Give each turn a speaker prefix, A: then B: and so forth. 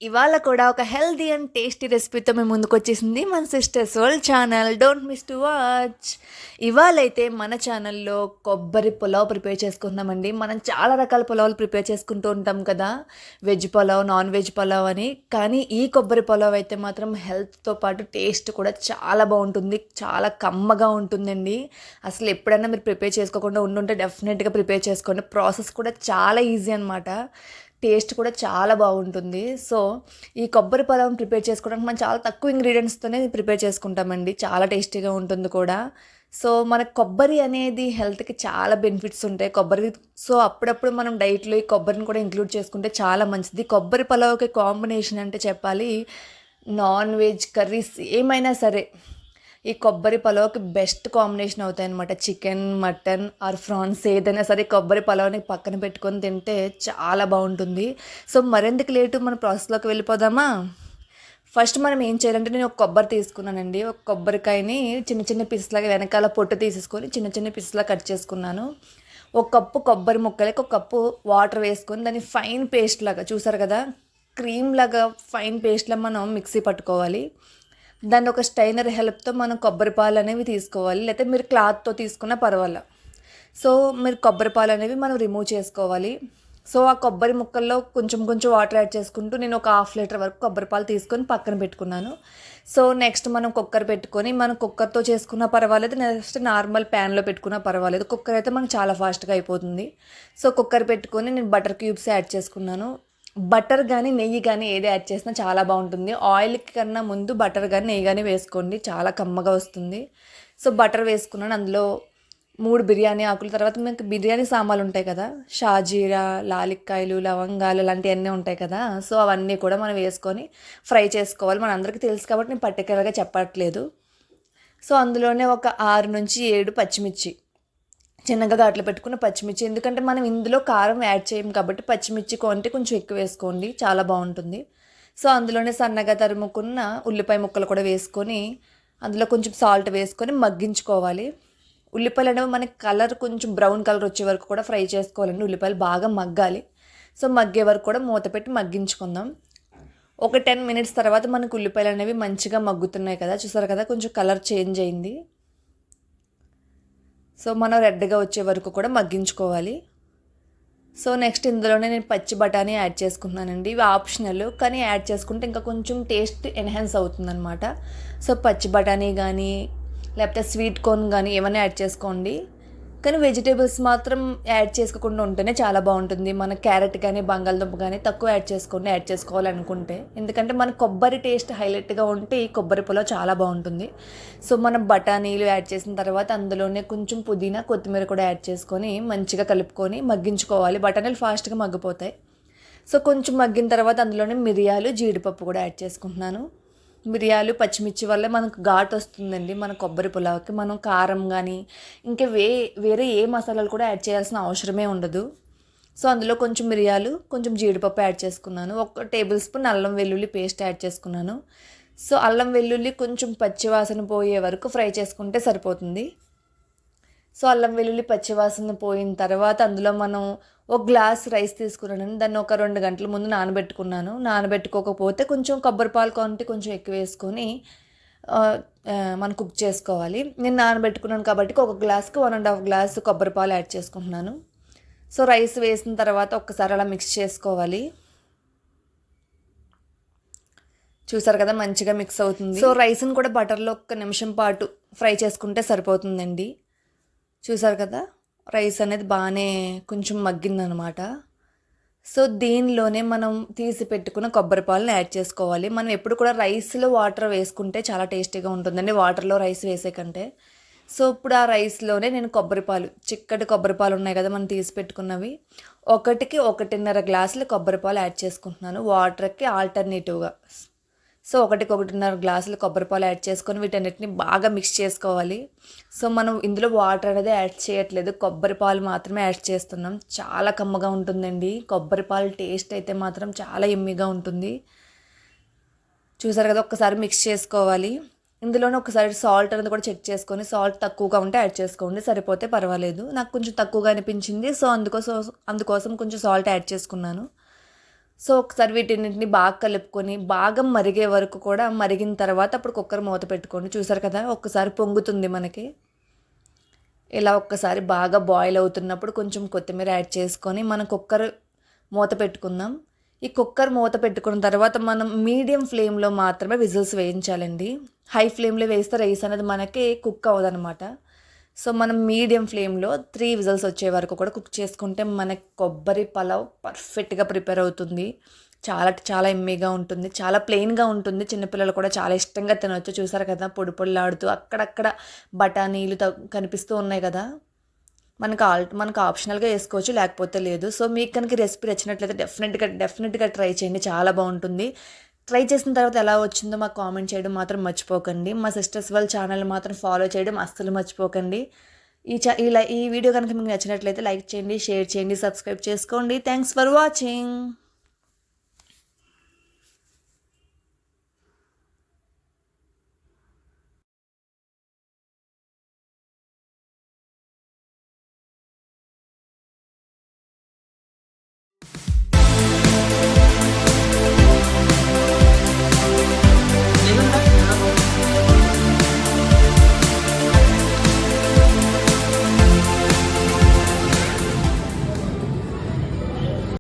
A: ఇవాళ కూడా ఒక హెల్తీ అండ్ టేస్టీ రెసిపీతో మేము ముందుకొచ్చేసింది మన sisters world channel. Don't miss to watch. ఇవాళైతే మన ఛానల్లో కొబ్బరి పులావ్ ప్రిపేర్ చేసుకుంటున్నామండి. మనం చాలా రకాల పులావులు ప్రిపేర్ చేసుకుంటూ ఉంటాం కదా, veg pulao, non veg pulao అని. కానీ ఈ కొబ్బరి పులావ్ అయితే మాత్రం హెల్త్తో పాటు టేస్ట్ కూడా చాలా బాగుంటుంది, చాలా కమ్మగా ఉంటుందండి. అసలు ఎప్పుడైనా మీరు ప్రిపేర్ చేసుకోకుండా ఉండుంటే డెఫినెట్గా ప్రిపేర్ చేసుకోండి. ప్రాసెస్ కూడా చాలా ఈజీ అనమాట, టేస్ట్ కూడా చాలా బాగుంటుంది. సో ఈ కొబ్బరి పొలం ప్రిపేర్ చేసుకోవడానికి మనం చాలా తక్కువ ఇంగ్రీడియంట్స్తోనే ప్రిపేర్ చేసుకుంటామండి, చాలా టేస్టీగా ఉంటుంది కూడా. సో మన కొబ్బరి అనేది హెల్త్కి చాలా బెనిఫిట్స్ ఉంటాయి కొబ్బరి. సో అప్పుడప్పుడు మనం డైట్లో ఈ కొబ్బరిని కూడా ఇంక్లూడ్ చేసుకుంటే చాలా మంచిది. కొబ్బరి పొలవుకి కాంబినేషన్ అంటే చెప్పాలి, నాన్ వెజ్ కర్రీస్ ఏమైనా సరే ఈ కొబ్బరి పలావ్కి బెస్ట్ కాంబినేషన్ అవుతాయి అనమాట. చికెన్, మటన్ ఆర్ ఫ్రాన్స్ ఏదైనా సరే కొబ్బరి పలావ్ని పక్కన పెట్టుకొని తింటే చాలా బాగుంటుంది. సో మరెందుకు లేటు, మన ప్రాసెస్లోకి వెళ్ళిపోదామా? ఫస్ట్ మనం ఏం చేయాలంటే, నేను ఒక కొబ్బరి తీసుకున్నానండి. ఒక కొబ్బరికాయని చిన్న చిన్న పీసెస్లాగా వెనకాల పొట్టు తీసేసుకొని చిన్న చిన్న పీసెస్లా కట్ చేసుకున్నాను. ఒక కప్పు కొబ్బరి ముక్కలకి ఒక కప్పు వాటర్ వేసుకొని దాన్ని ఫైన్ పేస్ట్ లాగా, చూసారు కదా, క్రీమ్ లాగా ఫైన్ పేస్ట్లా మనం మిక్సీ పట్టుకోవాలి. దాన్ని ఒక స్టైనర్ హెల్ప్తో మనం కొబ్బరి పాలు అనేవి తీసుకోవాలి, లేకపోతే మీరు క్లాత్తో తీసుకున్నా పర్వాలేదు. సో మీరు కొబ్బరి పాలు అనేవి మనం రిమూవ్ చేసుకోవాలి. సో ఆ కొబ్బరి ముక్కల్లో కొంచెం కొంచెం వాటర్ యాడ్ చేసుకుంటూ నేను ఒక 1/2 లీటర్ వరకు కొబ్బరి పాలు తీసుకొని పక్కన పెట్టుకున్నాను. సో నెక్స్ట్ మనం కుక్కర్ పెట్టుకొని, మనం కుక్కర్తో చేసుకున్నా పర్వాలేదు, నెక్స్ట్ నార్మల్ ప్యాన్లో పెట్టుకున్నా పర్వాలేదు. కుక్కర్ అయితే మనకు చాలా ఫాస్ట్గా అయిపోతుంది. సో కుక్కర్ పెట్టుకొని నేను బటర్ క్యూబ్స్ యాడ్ చేసుకున్నాను. బటర్ కానీ నెయ్యి కానీ ఏది యాడ్ చేసినా చాలా బాగుంటుంది. ఆయిల్ కన్నా ముందు బటర్ కానీ నెయ్యి కానీ వేసుకోండి, చాలా కమ్మగా వస్తుంది. సో బటర్ వేసుకున్నాను. అందులో 3 బిర్యానీ ఆకులు, తర్వాత మీకు బిర్యానీ సామాన్లు ఉంటాయి కదా, షాజీరా, లాలిక్కాయలు, లవంగాలు లాంటివన్నీ ఉంటాయి కదా. సో అవన్నీ కూడా మనం వేసుకొని ఫ్రై చేసుకోవాలి. మన అందరికీ తెలుసు కాబట్టి నేను పర్టికులర్గా చెప్పట్లేదు. సో అందులోనే ఒక 6 నుంచి 7 పచ్చిమిర్చి, చిన్నగా ఘాట్లు పెట్టుకున్న పచ్చిమిర్చి, ఎందుకంటే మనం ఇందులో కారం యాడ్ చేయం కాబట్టి పచ్చిమిర్చి క్వాంటిటీ కొంచెం ఎక్కువ వేసుకోండి, చాలా బాగుంటుంది. సో అందులోనే సన్నగా తరుముకున్న ఉల్లిపాయ ముక్కలు కూడా వేసుకొని అందులో కొంచెం సాల్ట్ వేసుకొని మగ్గించుకోవాలి. ఉల్లిపాయలు అనేవి మనకి కలర్ కొంచెం బ్రౌన్ కలర్ వచ్చే వరకు కూడా ఫ్రై చేసుకోవాలండి. ఉల్లిపాయలు బాగా మగ్గాలి. సో మగ్గే వరకు కూడా మూత పెట్టి మగ్గించుకుందాం. ఒక 10 మినిట్స్ తర్వాత మనకు ఉల్లిపాయలు అనేవి మంచిగా మగ్గుతున్నాయి కదా, చూసారు కదా, కొంచెం కలర్ చేంజ్ అయింది. సో మనం రెడ్గా వచ్చే వరకు కూడా మగ్గించుకోవాలి. సో నెక్స్ట్ ఇందులోనే నేను పచ్చి బఠానీ యాడ్ చేసుకుంటున్నానండి. ఇవి ఆప్షనల్, కానీ యాడ్ చేసుకుంటే ఇంకా కొంచెం టేస్ట్ ఎన్హాన్స్ అవుతుందన్నమాట. సో పచ్చి బఠానీ కానీ లేకపోతే స్వీట్ కార్న్ కానీ ఏమైనా యాడ్ చేసుకోండి. కానీ వెజిటేబుల్స్ మాత్రం యాడ్ చేసుకోకుండా ఉంటేనే చాలా బాగుంటుంది. మన క్యారెట్ కానీ బంగాళదుంప కానీ తక్కువ యాడ్ చేసుకోండి, యాడ్ చేసుకోవాలనుకుంటే. ఎందుకంటే మన కొబ్బరి టేస్ట్ హైలైట్గా ఉంటే ఈ కొబ్బరి పులావ్ చాలా బాగుంటుంది. సో మనం బఠానీలు యాడ్ చేసిన తర్వాత అందులోనే కొంచెం పుదీనా, కొత్తిమీర కూడా యాడ్ చేసుకొని మంచిగా కలుపుకొని మగ్గించుకోవాలి. బఠానీలు ఫాస్ట్గా మగ్గిపోతాయి. సో కొంచెం మగ్గిన తర్వాత అందులోనే మిరియాలు, జీడిపప్పు కూడా యాడ్ చేసుకుంటున్నాను. మిరియాలు, పచ్చిమిర్చి వల్ల మనకు ఘాటు వస్తుందండి మన కొబ్బరి పులావ్కి. మనం కారం కానీ ఇంకా వేరే ఏ మసాలాలు కూడా యాడ్ చేయాల్సిన అవసరమే ఉండదు. సో అందులో కొంచెం మిరియాలు, కొంచెం జీడిపప్పు యాడ్ చేసుకున్నాను. 1 టేబుల్ స్పూన్ అల్లం వెల్లుల్లి పేస్ట్ యాడ్ చేసుకున్నాను. సో అల్లం వెల్లుల్లి కొంచెం పచ్చివాసన పోయే వరకు ఫ్రై చేసుకుంటే సరిపోతుంది. సో అల్లం వెల్లుల్లి పచ్చివాసన పోయిన తర్వాత అందులో మనం 1 గ్లాస్ రైస్ తీసుకున్నాను. దాన్ని ఒక 2 గంటల ముందు నానబెట్టుకున్నాను. నానబెట్టుకోకపోతే కొంచెం కొబ్బరి పాలు క్వాంటిటీ కొంచెం ఎక్కువ వేసుకొని మనం కుక్ చేసుకోవాలి. నేను నానబెట్టుకున్నాను కాబట్టి 1 గ్లాస్కి 1.5 గ్లాస్ కొబ్బరి పాలు యాడ్ చేసుకుంటున్నాను. సో రైస్ వేసిన తర్వాత ఒక్కసారి అలా మిక్స్ చేసుకోవాలి. చూసారు కదా, మంచిగా మిక్స్ అవుతుంది. సో రైస్ని కూడా బటర్లో 1 నిమిషం పాటు ఫ్రై చేసుకుంటే సరిపోతుందండి. చూసారు కదా, రైస్ అనేది బాగానే కొంచెం మగ్గిందనమాట. సో దీనిలోనే మనం తీసి పెట్టుకున్న కొబ్బరి పాలను యాడ్ చేసుకోవాలి. మనం ఎప్పుడు కూడా రైస్లో వాటర్ వేసుకుంటే చాలా టేస్టీగా ఉంటుందండి, వాటర్లో రైస్ వేసే కంటే. సో ఇప్పుడు ఆ రైస్లోనే నేను చిక్కటి కొబ్బరి పాలు ఉన్నాయి కదా మనం తీసి పెట్టుకున్నవి, 1కి 1.5 గ్లాసులు కొబ్బరి పాలు యాడ్ చేసుకుంటున్నాను వాటర్కి ఆల్టర్నేటివ్గా. సో 1కి 1.5 గ్లాసులు కొబ్బరి పాలు యాడ్ చేసుకొని వీటన్నిటిని బాగా మిక్స్ చేసుకోవాలి. సో మనం ఇందులో వాటర్ అనేది యాడ్ చేయట్లేదు, కొబ్బరి పాలు మాత్రమే యాడ్ చేస్తున్నాం. చాలా కమ్మగా ఉంటుందండి కొబ్బరి పాలు టేస్ట్ అయితే మాత్రం చాలా ఎమ్మీగా ఉంటుంది. చూసారు కదా, ఒక్కసారి మిక్స్ చేసుకోవాలి. ఇందులోనే ఒకసారి సాల్ట్ అనేది కూడా చెక్ చేసుకొని, సాల్ట్ తక్కువగా ఉంటే యాడ్ చేసుకోండి, సరిపోతే పర్వాలేదు. నాకు కొంచెం తక్కువగా అనిపించింది, సో అందుకోసం కొంచెం సాల్ట్ యాడ్ చేసుకున్నాను. సో ఒకసారి వీటన్నిటిని బాగా కలుపుకొని బాగా మరిగే వరకు కూడా మరిగిన తర్వాత అప్పుడు కుక్కర్ మూత పెట్టుకోండి. చూసారు కదా ఒక్కసారి పొంగుతుంది మనకి. ఇలా ఒక్కసారి బాగా బాయిల్ అవుతున్నప్పుడు కొంచెం కొత్తిమీర యాడ్ చేసుకొని మనం కుక్కర్ మూత పెట్టుకుందాం. ఈ కుక్కర్ మూత పెట్టుకున్న తర్వాత మనం మీడియం ఫ్లేమ్లో మాత్రమే విజిల్స్ వేయించాలండి. హై ఫ్లేమ్లో వేస్తే రైస్ అనేది మనకి కుక్ అవ్వదనమాట. సో మనం మీడియం ఫ్లేమ్లో 3 విజిల్స్ వచ్చే వరకు కూడా కుక్ చేసుకుంటే మనకి కొబ్బరి పలావ్ పర్ఫెక్ట్గా ప్రిపేర్ అవుతుంది. చాలా చాలా ఎమ్మీగా ఉంటుంది. చాలా ప్లెయిన్గా ఉంటుంది. చిన్నపిల్లలు కూడా చాలా ఇష్టంగా తినవచ్చు. చూసారు కదా పొడి పొడిలాడుతూ అక్కడక్కడ బఠానీలు కనిపిస్తూ ఉన్నాయి కదా. మనకు ఆప్షనల్గా వేసుకోవచ్చు, లేకపోతే లేదు. సో మీకు కనుక రెసిపీ నచ్చినట్లయితే డెఫినెట్గా ట్రై చేయండి. చాలా బాగుంటుంది. ట్రై చేసిన తర్వాత ఎలా వచ్చిందో మాకు కామెంట్ చేయడం మాత్రం మర్చిపోకండి. మా సిస్టర్స్ వాళ్ళ ఛానల్ మాత్రం ఫాలో చేయడం అస్సలు మర్చిపోకండి. ఈ వీడియో కనుక మీకు నచ్చినట్లయితే లైక్ చేయండి, షేర్ చేయండి, సబ్స్క్రైబ్ చేసుకోండి. Thanks for watching.